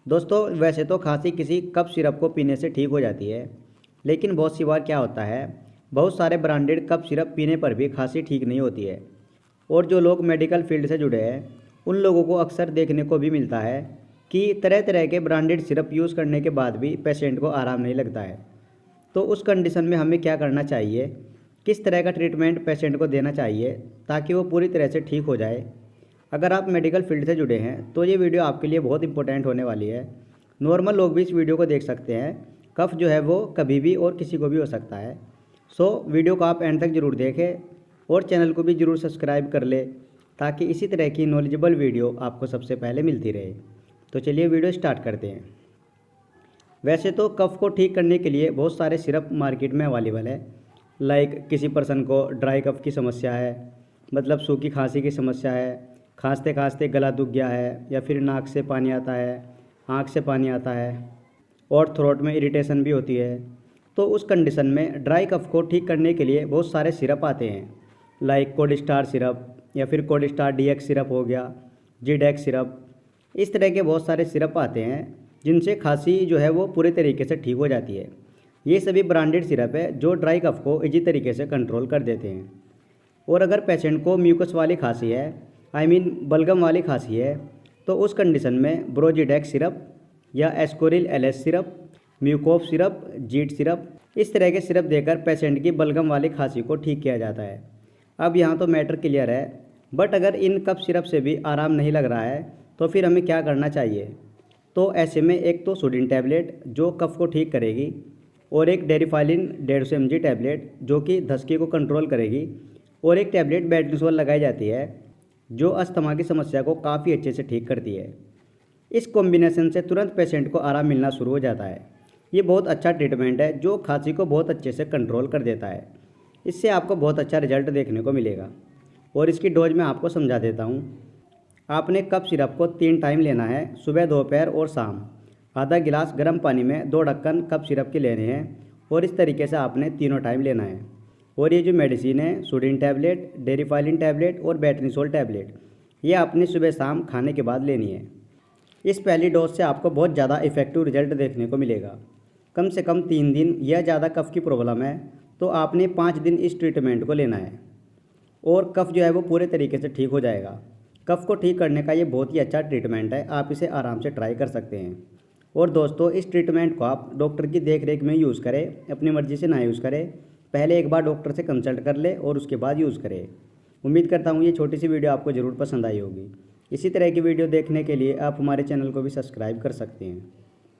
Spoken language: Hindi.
दोस्तों वैसे तो खांसी किसी कफ सिरप को पीने से ठीक हो जाती है, लेकिन बहुत सी बार क्या होता है, बहुत सारे ब्रांडेड कफ सिरप पीने पर भी खांसी ठीक नहीं होती है। और जो लोग मेडिकल फील्ड से जुड़े हैं उन लोगों को अक्सर देखने को भी मिलता है कि तरह तरह के ब्रांडेड सिरप यूज़ करने के बाद भी पेशेंट को आराम नहीं लगता है। तो उस कंडीशन में हमें क्या करना चाहिए, किस तरह का ट्रीटमेंट पेशेंट को देना चाहिए ताकि वो पूरी तरह से ठीक हो जाए। अगर आप मेडिकल फील्ड से जुड़े हैं तो ये वीडियो आपके लिए बहुत इंपॉर्टेंट होने वाली है। नॉर्मल लोग भी इस वीडियो को देख सकते हैं, कफ जो है वो कभी भी और किसी को भी हो सकता है। सो वीडियो को आप एंड तक ज़रूर देखें और चैनल को भी ज़रूर सब्सक्राइब कर ले ताकि इसी तरह की नॉलेजेबल वीडियो आपको सबसे पहले मिलती रहे। तो चलिए वीडियो स्टार्ट करते हैं। वैसे तो कफ को ठीक करने के लिए बहुत सारे सिरप मार्केट में अवेलेबल है। लाइक किसी पर्सन को ड्राई कफ की समस्या है, मतलब सूखी खांसी की समस्या है, खांसते खांसते गला दुख गया है, या फिर नाक से पानी आता है, आँख से पानी आता है और थ्रोट में इरिटेशन भी होती है। तो उस कंडीशन में ड्राई कफ को ठीक करने के लिए बहुत सारे सिरप आते हैं, लाइक कोडिस्टार सिरप या फिर कोडिस्टार डीएक्स सिरप हो गया, जीडेक्स सिरप। इस तरह के बहुत सारे सिरप आते हैं जिनसे खांसी जो है वो पूरे तरीके से ठीक हो जाती है। ये सभी ब्रांडेड सिरप है जो ड्राई कफ को इजी तरीके से कंट्रोल कर देते हैं। और अगर पेशेंट को म्यूकस वाली खांसी है, बलगम वाली खांसी है, तो उस कंडीशन में ब्रोजीडेक्स सिरप या एस्कोरिल एलएस सिरप, म्यूकोप सिरप, जीट सिरप, इस तरह के सिरप देकर पेशेंट की बलगम वाली खांसी को ठीक किया जाता है। अब यहाँ तो मैटर क्लियर है, बट अगर इन कफ सिरप से भी आराम नहीं लग रहा है तो फिर हमें क्या करना चाहिए। तो ऐसे में एक तो सोडिन टैबलेट जो कफ को ठीक करेगी, और एक डेरिफाइलिन 150 mg टैबलेट जो कि धसके को कंट्रोल करेगी, और एक टैबलेट बेट्रिसोल लगाई जाती है जो अस्थमा की समस्या को काफ़ी अच्छे से ठीक करती है। इस कॉम्बिनेशन से तुरंत पेशेंट को आराम मिलना शुरू हो जाता है। ये बहुत अच्छा ट्रीटमेंट है जो खांसी को बहुत अच्छे से कंट्रोल कर देता है। इससे आपको बहुत अच्छा रिजल्ट देखने को मिलेगा। और इसकी डोज मैं आपको समझा देता हूँ। आपने कफ सिरप को 3 टाइम लेना है, सुबह, दोपहर और शाम। आधा गिलास गर्म पानी में 2 ढक्कन कफ सिरप के लेने हैं और इस तरीके से आपने तीनों टाइम लेना है। और ये जो मेडिसिन है, सोडिन टैबलेट, डेरिफाइलिन टैबलेट और बेट्रिसोल टैबलेट, ये आपने सुबह शाम खाने के बाद लेनी है। इस पहली डोज से आपको बहुत ज़्यादा इफेक्टिव रिजल्ट देखने को मिलेगा। कम से कम 3 दिन या ज़्यादा कफ की प्रॉब्लम है तो आपने 5 दिन इस ट्रीटमेंट को लेना है और कफ जो है वो पूरे तरीके से ठीक हो जाएगा। कफ को ठीक करने का ये बहुत ही अच्छा ट्रीटमेंट है, आप इसे आराम से ट्राई कर सकते हैं। और दोस्तों इस ट्रीटमेंट को आप डॉक्टर की देखरेख में यूज़ करें, अपनी मर्ज़ी से ना यूज़ करें। पहले एक बार डॉक्टर से कंसल्ट कर ले और उसके बाद यूज़ करें। उम्मीद करता हूँ ये छोटी सी वीडियो आपको ज़रूर पसंद आई होगी। इसी तरह की वीडियो देखने के लिए आप हमारे चैनल को भी सब्सक्राइब कर सकते हैं।